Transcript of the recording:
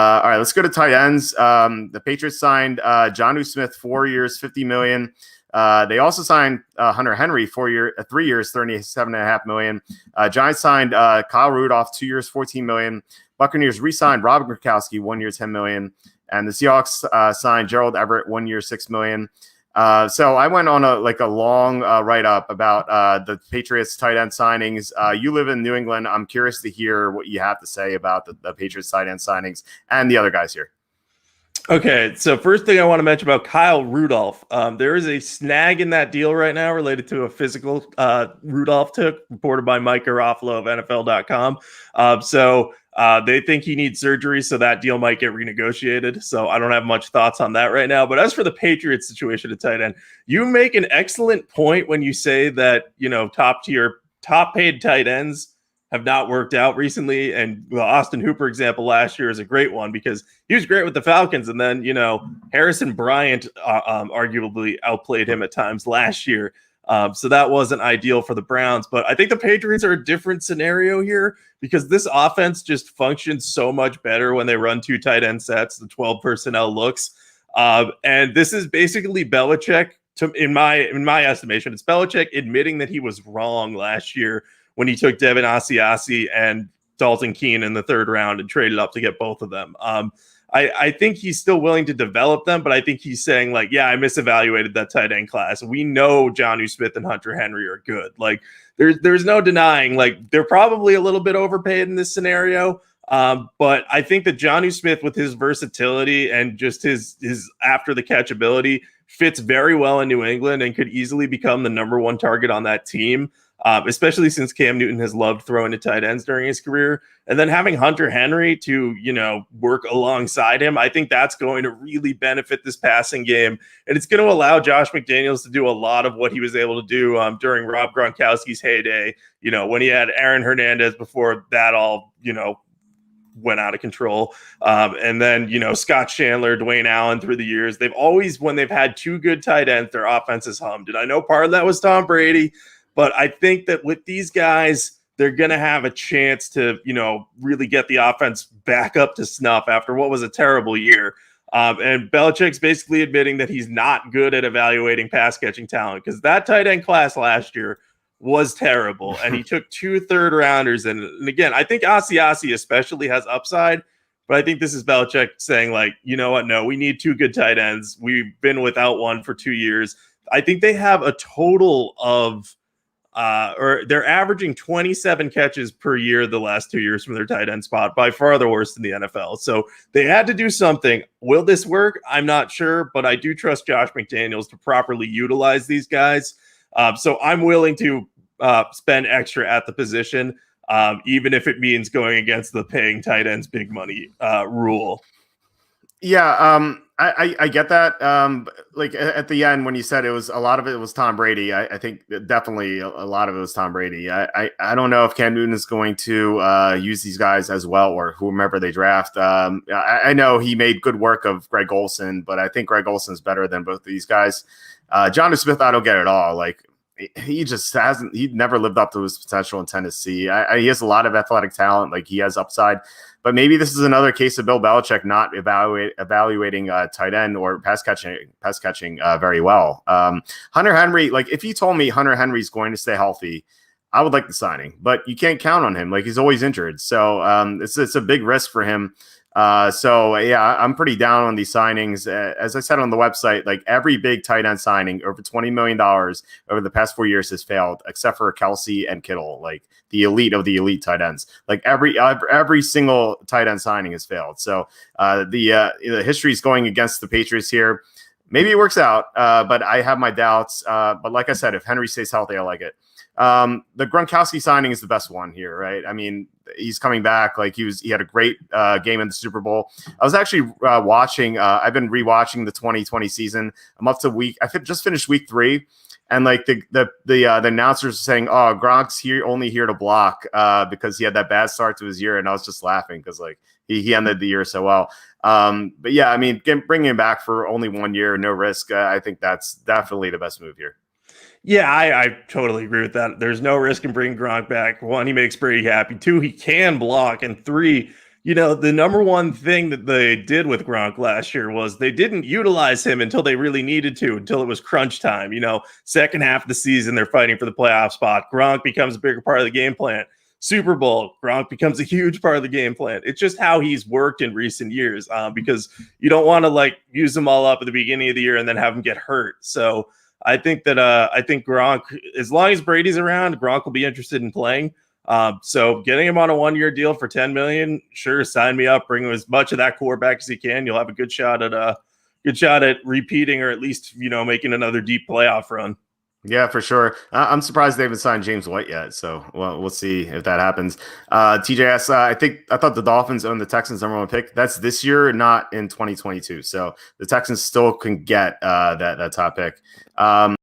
All right, let's go to tight ends. The Patriots signed Jonnu Smith 4 years, $50 million. They also signed Hunter Henry 3 years, $37.5 million. Giants signed Kyle Rudolph 2 years, $14 million. Buccaneers re-signed Rob Gronkowski 1 year, $10 million. And the Seahawks signed Gerald Everett 1 year, $6 million. So I went on a long write-up about the Patriots tight end signings. You live in New England. I'm curious to hear what you have to say about the Patriots tight end signings and the other guys here. Okay, so first thing I want to mention about Kyle Rudolph. There is a snag in that deal right now related to a physical Rudolph took, reported by Mike Garafolo of NFL.com. So they think he needs surgery, so that deal might get renegotiated. So I don't have much thoughts on that right now. But as for the Patriots situation at tight end, you make an excellent point when you say that, top paid tight ends have not worked out recently. And the Austin Hooper example last year is a great one because he was great with the Falcons. And then, Harrison Bryant arguably outplayed him at times last year. So that wasn't ideal for the Browns. But I think the Patriots are a different scenario here because this offense just functions so much better when they run 2 tight end sets, the 12 personnel looks. And this is basically Belichick, in my estimation, it's Belichick admitting that he was wrong last year when he took Devin Asiasi and Dalton Keene in the 3rd round and traded up to get both of them. I think he's still willing to develop them, but I think he's saying I misevaluated that tight end class. We know Jonnu Smith and Hunter Henry are good. There's no denying, they're probably a little bit overpaid in this scenario. But I think that Jonnu Smith, with his versatility and just his after the catch ability, fits very well in New England and could easily become the number 1 target on that team. Especially since Cam Newton has loved throwing to tight ends during his career. And then having Hunter Henry to, work alongside him, I think that's going to really benefit this passing game. And it's going to allow Josh McDaniels to do a lot of what he was able to do during Rob Gronkowski's heyday, when he had Aaron Hernandez before that all, went out of control. And then, Scott Chandler, Dwayne Allen through the years, they've always, when they've had 2 good tight ends, their offense has hummed. And I know part of that was Tom Brady, but I think that with these guys, they're going to have a chance to, really get the offense back up to snuff after what was a terrible year. And Belichick's basically admitting that he's not good at evaluating pass catching talent because that tight end class last year was terrible. And he took 2 3rd rounders. And again, I think Asiasi especially has upside, but I think this is Belichick saying you know what? No, we need 2 good tight ends. We've been without one for 2 years. I think they have a total of or they're averaging 27 catches per year the last 2 years from their tight end spot, by far the worst in the NFL. So they had to do something. Will this work? I'm not sure, but I do trust Josh McDaniels to properly utilize these guys. So I'm willing to spend extra at the position, even if it means going against the paying tight ends big money rule. Yeah, I get that. At the end when you said a lot of it was Tom Brady, I think definitely a lot of it was Tom Brady. I don't know if Cam Newton is going to use these guys as well or whomever they draft. I know he made good work of Greg Olsen, but I think Greg Olsen is better than both of these guys. Jonnu Smith, I don't get at all. He just hasn't. He never lived up to his potential in Tennessee. He has a lot of athletic talent. He has upside. But maybe this is another case of Bill Belichick not evaluating tight end or pass catching very well. Hunter Henry, if you told me Hunter Henry's going to stay healthy, I would like the signing. But you can't count on him. He's always injured. So it's a big risk for him. I'm pretty down on these signings. As I said on the website, every big tight end signing over $20 million over the past 4 years has failed, except for Kelsey and Kittle, the elite of the elite tight ends. Every single tight end signing has failed. So the history is going against the Patriots here. Maybe it works out, but I have my doubts. But like I said, if Henry stays healthy, I like it. The Gronkowski signing is the best one here, right? I mean, he's coming back. He had a great game in the Super Bowl. I was actually watching. I've been rewatching the 2020 season. I'm up to I just finished week 3, and the announcers are saying, "Oh, Gronk's only here to block because he had that bad start to his year," and I was just laughing because he ended the year so well. But yeah, I mean, bringing him back for only 1 year, no risk. I think that's definitely the best move here. Yeah, I totally agree with that. There's no risk in bringing Gronk back. 1, he makes Brady happy. 2, he can block. And 3, The number one thing that they did with Gronk last year was they didn't utilize him until they really needed to, until it was crunch time. Second half of the season, they're fighting for the playoff spot. Gronk becomes a bigger part of the game plan. Super Bowl, Gronk becomes a huge part of the game plan. It's just how he's worked in recent years, because you don't want to use them all up at the beginning of the year and then have him get hurt. So I think Gronk, as long as Brady's around, Gronk will be interested in playing. So getting him on a 1-year deal for $10 million, sure, sign me up. Bring him as much of that core back as he can. You'll have a good shot at repeating, or at least making another deep playoff run. Yeah, for sure. I'm surprised they haven't signed James White yet. So we'll see if that happens. TJS, I thought the Dolphins own the Texans' #1 pick. That's this year, not in 2022. So the Texans still can get that top pick.